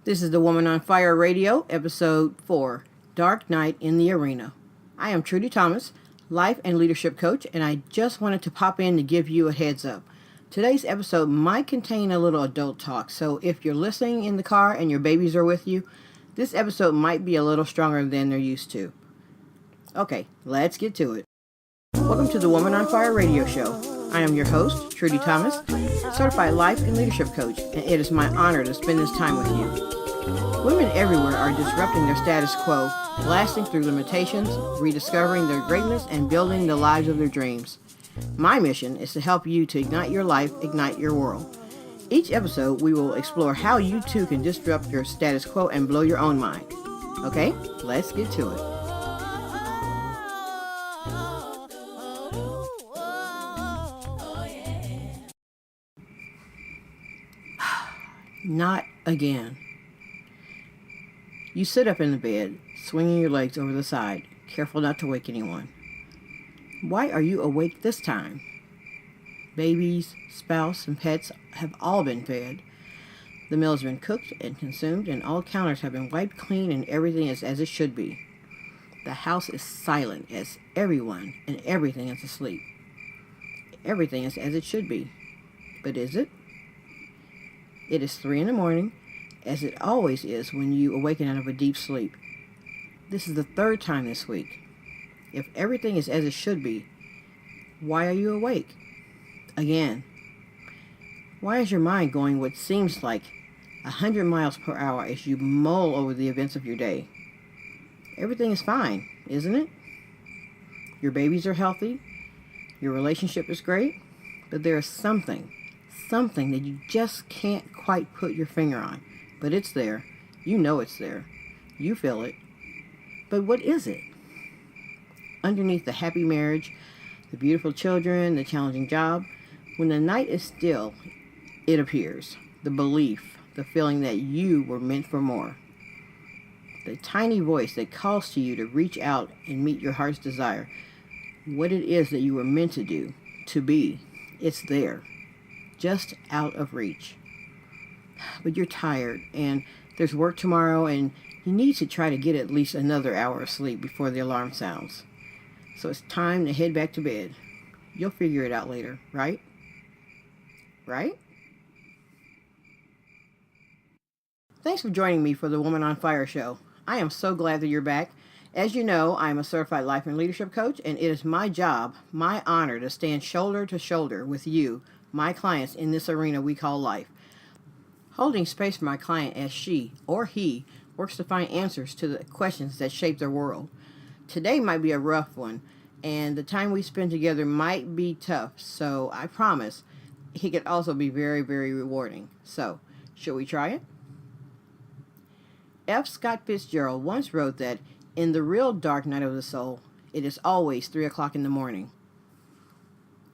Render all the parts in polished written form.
This is the Woman on Fire Radio, Episode 4, Dark Night in the Arena. I am Lunnie-Thomas, life and leadership coach, and I just wanted to pop in to give you a heads up. Today's episode might contain a little adult talk, so if you're listening in the car and your babies are with you, this episode might be a little stronger than they're used to. Okay, let's get to it. Welcome to the Woman on Fire Radio Show. I am your host, Lunnie-Thomas, certified life and leadership coach, and it is my honor to spend this time with you. Women everywhere are disrupting their status quo, blasting through limitations, rediscovering their greatness, and building the lives of their dreams. My mission is to help you to ignite your life, ignite your world. Each episode, we will explore how you too can disrupt your status quo and blow your own mind. Okay, let's get to it. Not again. You sit up in the bed, swinging your legs over the side, careful not to wake anyone. Why are you awake this time? Babies, spouse, and pets have all been fed. The meal has been cooked and consumed, and all counters have been wiped clean, and everything is as it should be. The house is silent as everyone and everything is asleep. Everything is as it should be. But is it? It is 3 a.m, as it always is when you awaken out of a deep sleep. This is the third time this week. If everything is as it should be, why are you awake? Again. Why is your mind going what seems like 100 miles per hour as you mull over the events of your day? Everything is fine, isn't it? Your babies are healthy. Your relationship is great. But there is something that you just can't quite put your finger on. But it's there. You know it's there. You feel it. But what is it? Underneath the happy marriage, the beautiful children, the challenging job, when the night is still, it appears. The belief, the feeling that you were meant for more. The tiny voice that calls to you to reach out and meet your heart's desire. What it is that you were meant to do, to be. It's there. Just out of reach. But you're tired, and there's work tomorrow, and you need to try to get at least another hour of sleep before the alarm sounds. So it's time to head back to bed. You'll figure it out later, right? Right? Thanks for joining me for the Woman on Fire show. I am so glad that you're back. As you know, I am a certified life and leadership coach, and it is my job, my honor, to stand shoulder to shoulder with you, my clients, in this arena we call life. Holding space for my client as she or he works to find answers to the questions that shape their world. Today might be a rough one, and the time we spend together might be tough, so I promise it could also be very, very rewarding. So, should we try it? F. Scott Fitzgerald once wrote that in the real dark night of the soul, it is always 3 o'clock in the morning.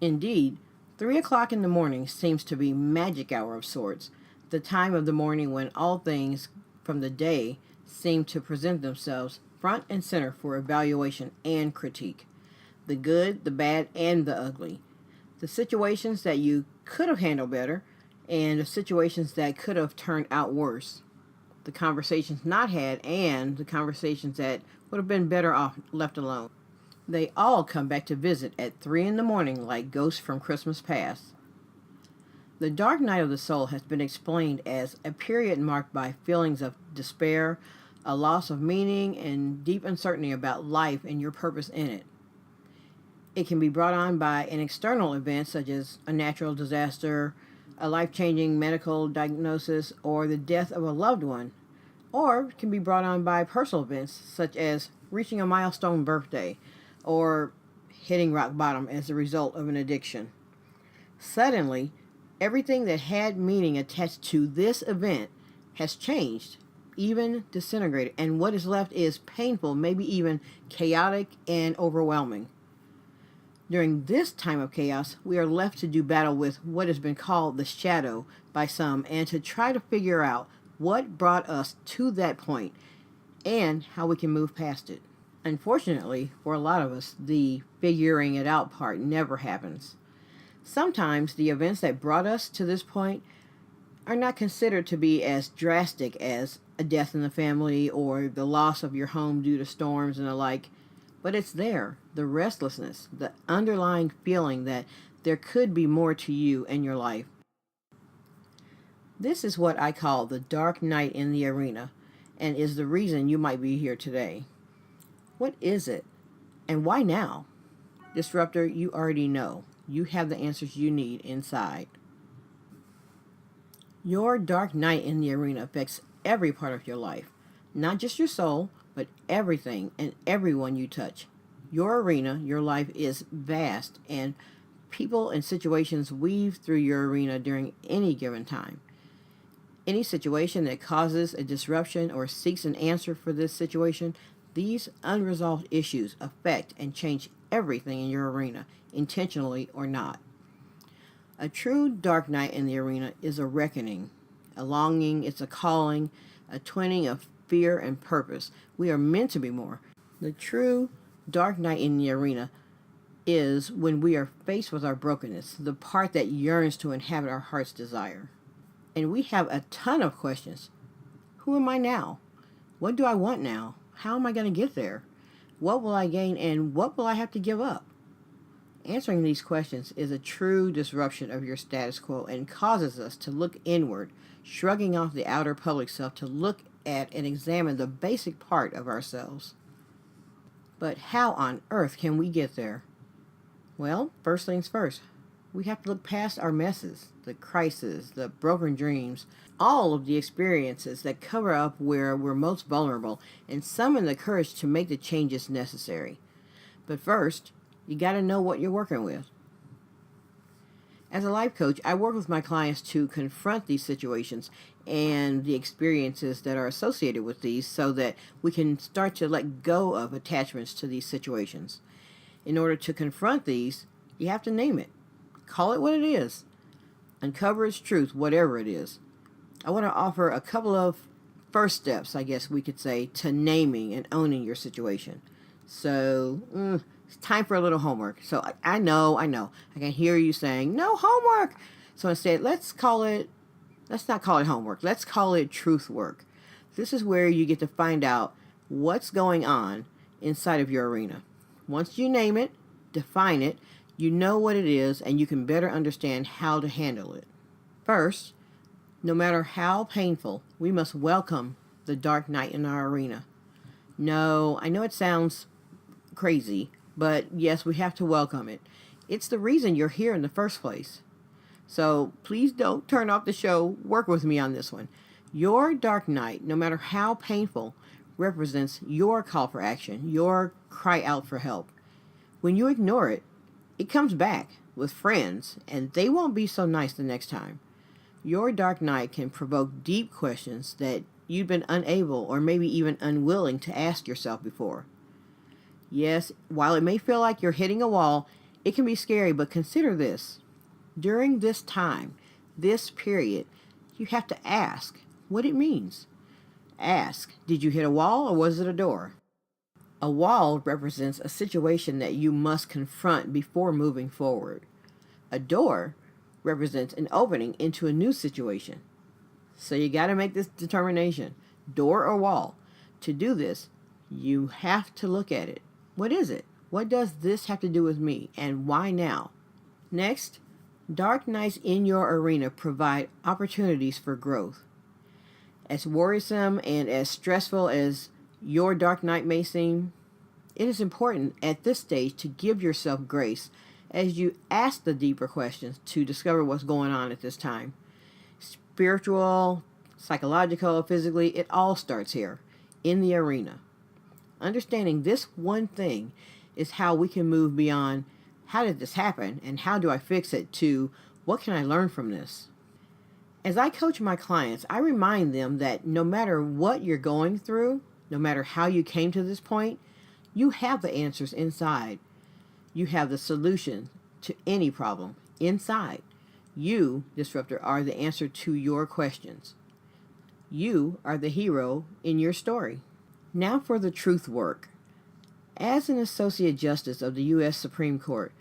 Indeed, 3 o'clock in the morning seems to be magic hour of sorts, the time of the morning when all things from the day seem to present themselves front and center for evaluation and critique. The good, the bad, and the ugly. The situations that you could have handled better, and the situations that could have turned out worse. The conversations not had, and the conversations that would have been better off left alone. They all come back to visit at 3 a.m. like ghosts from Christmas past. The dark night of the soul has been explained as a period marked by feelings of despair, a loss of meaning, and deep uncertainty about life and your purpose in it. It can be brought on by an external event such as a natural disaster, a life-changing medical diagnosis, or the death of a loved one, or it can be brought on by personal events such as reaching a milestone birthday, or hitting rock bottom as a result of an addiction. Suddenly, everything that had meaning attached to this event has changed, even disintegrated, and what is left is painful, maybe even chaotic and overwhelming. During this time of chaos, we are left to do battle with what has been called the shadow by some, and to try to figure out what brought us to that point and how we can move past it. Unfortunately, for a lot of us, the figuring it out part never happens. Sometimes the events that brought us to this point are not considered to be as drastic as a death in the family or the loss of your home due to storms and the like, but it's there, the restlessness, the underlying feeling that there could be more to you and your life. This is what I call the dark night in the arena, and is the reason you might be here today. What is it, and why now? Disruptor, you already know. You have the answers you need inside. Your dark night in the arena affects every part of your life, not just your soul, but everything and everyone you touch. Your arena, your life is vast, and people and situations weave through your arena during any given time. Any situation that causes a disruption or seeks an answer for this situation, these unresolved issues affect and change everything in your arena, intentionally or not. A true dark night in the arena is a reckoning, a longing, it's a calling, a twinning of fear and purpose. We are meant to be more. The true dark night in the arena is when we are faced with our brokenness, the part that yearns to inhabit our heart's desire. And we have a ton of questions. Who am I now? What do I want now? How am I going to get there? What will I gain and what will I have to give up? Answering these questions is a true disruption of your status quo and causes us to look inward, shrugging off the outer public self to look at and examine the basic part of ourselves. But how on earth can we get there? Well, first things first. We have to look past our messes, the crises, the broken dreams, all of the experiences that cover up where we're most vulnerable and summon the courage to make the changes necessary. But first, you got to know what you're working with. As a life coach, I work with my clients to confront these situations and the experiences that are associated with these so that we can start to let go of attachments to these situations. In order to confront these, you have to name it. Call it what it is. Uncover its truth, whatever it is. I want to offer a couple of first steps, I guess we could say, to naming and owning your situation. So, it's time for a little homework. So, I know. I can hear you saying, no homework. So instead, let's not call it homework. Let's call it truth work. This is where you get to find out what's going on inside of your arena. Once you name it, define it, you know what it is, and you can better understand how to handle it. First, no matter how painful, we must welcome the dark night in our arena. No, I know it sounds crazy, but yes, we have to welcome it. It's the reason you're here in the first place. So please don't turn off the show. Work with me on this one. Your dark night, no matter how painful, represents your call for action, your cry out for help. When you ignore it, it comes back with friends, and they won't be so nice the next time. Your dark night can provoke deep questions that you've been unable or maybe even unwilling to ask yourself before. Yes, while it may feel like you're hitting a wall, it can be scary, but consider this. During this time, this period, you have to ask what it means. Ask, did you hit a wall or was it a door? A wall represents a situation that you must confront before moving forward. A door represents an opening into a new situation. So you got to make this determination, door or wall. To do this, you have to look at it. What is it? What does this have to do with me, and why now? Next, dark nights in your arena provide opportunities for growth. As worrisome and as stressful as your dark night may seem, it is important at this stage to give yourself grace as you ask the deeper questions to discover what's going on at this time. Spiritual, psychological, physically, it all starts here, in the arena. Understanding this one thing is how we can move beyond how did this happen and how do I fix it to what can I learn from this. As I coach my clients, I remind them that no matter what you're going through, no matter how you came to this point, you have the answers inside. You have the solution to any problem inside. You, disruptor, are the answer to your questions. You are the hero in your story. Now for the truth work. As an Associate Justice of the U.S. Supreme Court,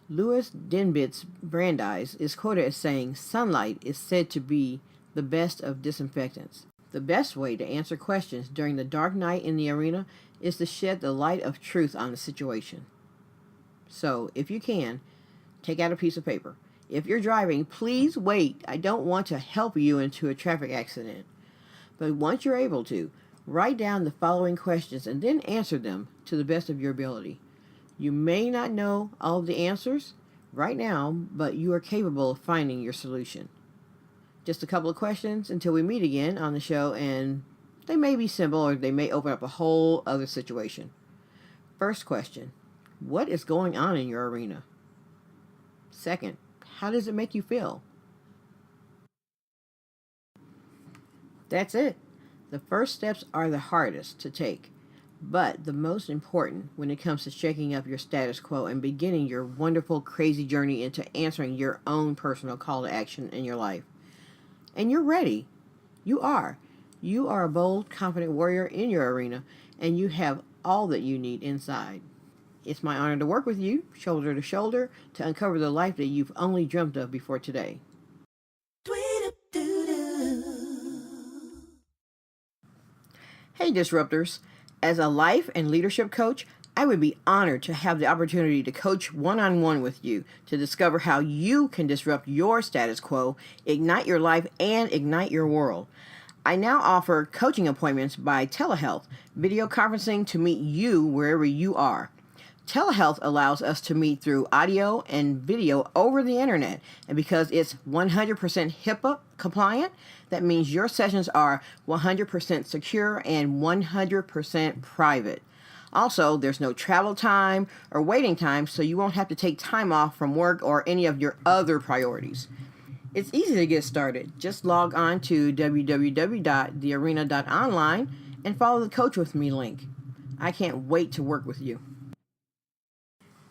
Louis Denbitz Brandeis is quoted as saying, sunlight is said to be the best of disinfectants. The best way to answer questions during the dark night in the arena is to shed the light of truth on the situation. So, if you can, take out a piece of paper. If you're driving, please wait. I don't want to help you into a traffic accident. But once you're able to, write down the following questions and then answer them to the best of your ability. You may not know all of the answers right now, but you are capable of finding your solution. Just a couple of questions until we meet again on the show, and they may be simple or they may open up a whole other situation. First question, what is going on in your arena? Second, how does it make you feel? That's it. The first steps are the hardest to take, but the most important when it comes to shaking up your status quo and beginning your wonderful, crazy journey into answering your own personal call to action in your life. And you're ready. You are. You are a bold, confident warrior in your arena, and you have all that you need inside. It's my honor to work with you, shoulder to shoulder, to uncover the life that you've only dreamt of before today. Hey Disruptors, as a life and leadership coach, I would be honored to have the opportunity to coach one-on-one with you to discover how you can disrupt your status quo, ignite your life, and ignite your world. I now offer coaching appointments by telehealth, video conferencing to meet you wherever you are. Telehealth allows us to meet through audio and video over the internet, and because it's 100% HIPAA compliant, that means your sessions are 100% secure and 100% private. Also, there's no travel time or waiting time, so you won't have to take time off from work or any of your other priorities. It's easy to get started. Just log on to www.thearena.online and follow the Coach With Me link. I can't wait to work with you.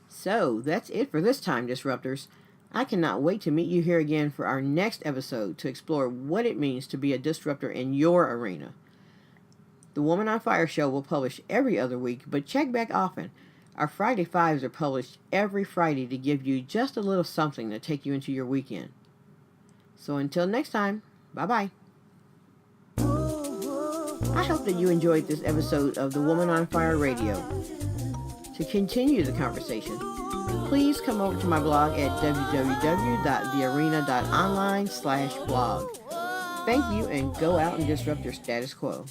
So, that's it for this time, Disruptors. I cannot wait to meet you here again for our next episode to explore what it means to be a disruptor in your arena. The Woman on Fire show will publish every other week, but check back often. Our Friday Fives are published every Friday to give you just a little something to take you into your weekend. So until next time, bye-bye. I hope that you enjoyed this episode of the Woman on Fire Radio. To continue the conversation, please come over to my blog at www.thearena.online/blog. Thank you, and go out and disrupt your status quo.